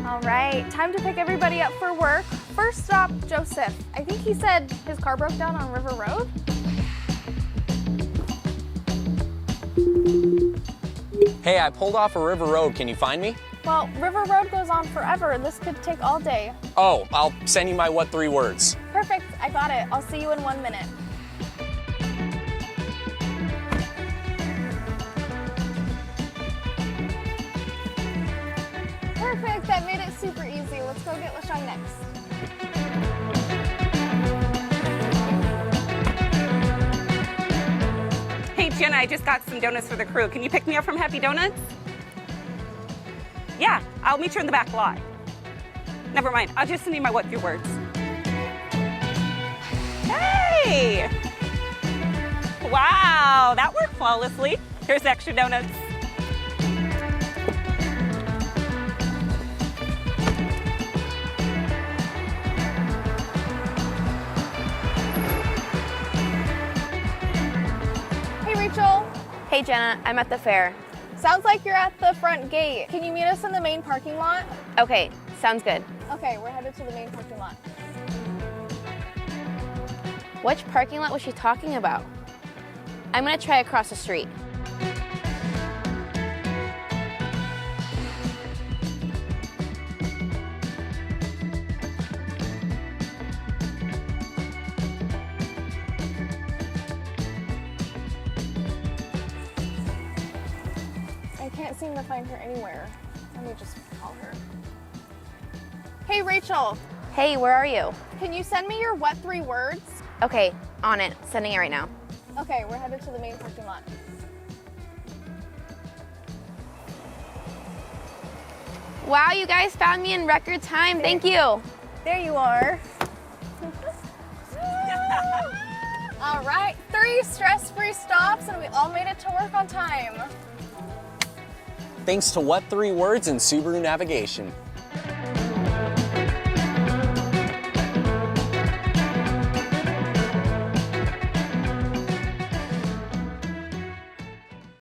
All right, time to pick everybody up for work. First stop, Joseph. I think he said his car broke down on River Road. Hey, I pulled off a River Road. Can you find me? Well, River Road goes on forever. This could take all day. Oh, I'll send you my What3Words. Perfect, I got it. I'll see you in 1 minute. Perfect, that made it super easy. Let's go get LaShawn next. Hey, Jenna, I just got some donuts for the crew. Can you pick me up from Happy Donuts? Yeah, I'll meet you in the back lot. Never mind, I'll just send you my What3Words. Hey! Wow, that worked flawlessly. Here's extra donuts. Hey, Rachel. Hey Jenna, I'm at the fair. Sounds like you're at the front gate. Can you meet us in the main parking lot? Okay, sounds good. Okay, we're headed to the main parking lot. Which parking lot was she talking about? I'm gonna try across the street. I can't seem to find her anywhere. Let me just call her. Hey, Rachel. Hey, where are you? Can you send me your What3Words? Okay, on it. Sending it right now. Okay, we're headed to the main parking lot. Wow, you guys found me in record time. Thank you. There you are. All right, 3 stress-free stops and we all made it to work on time. Thanks to What3Words and Subaru Navigation.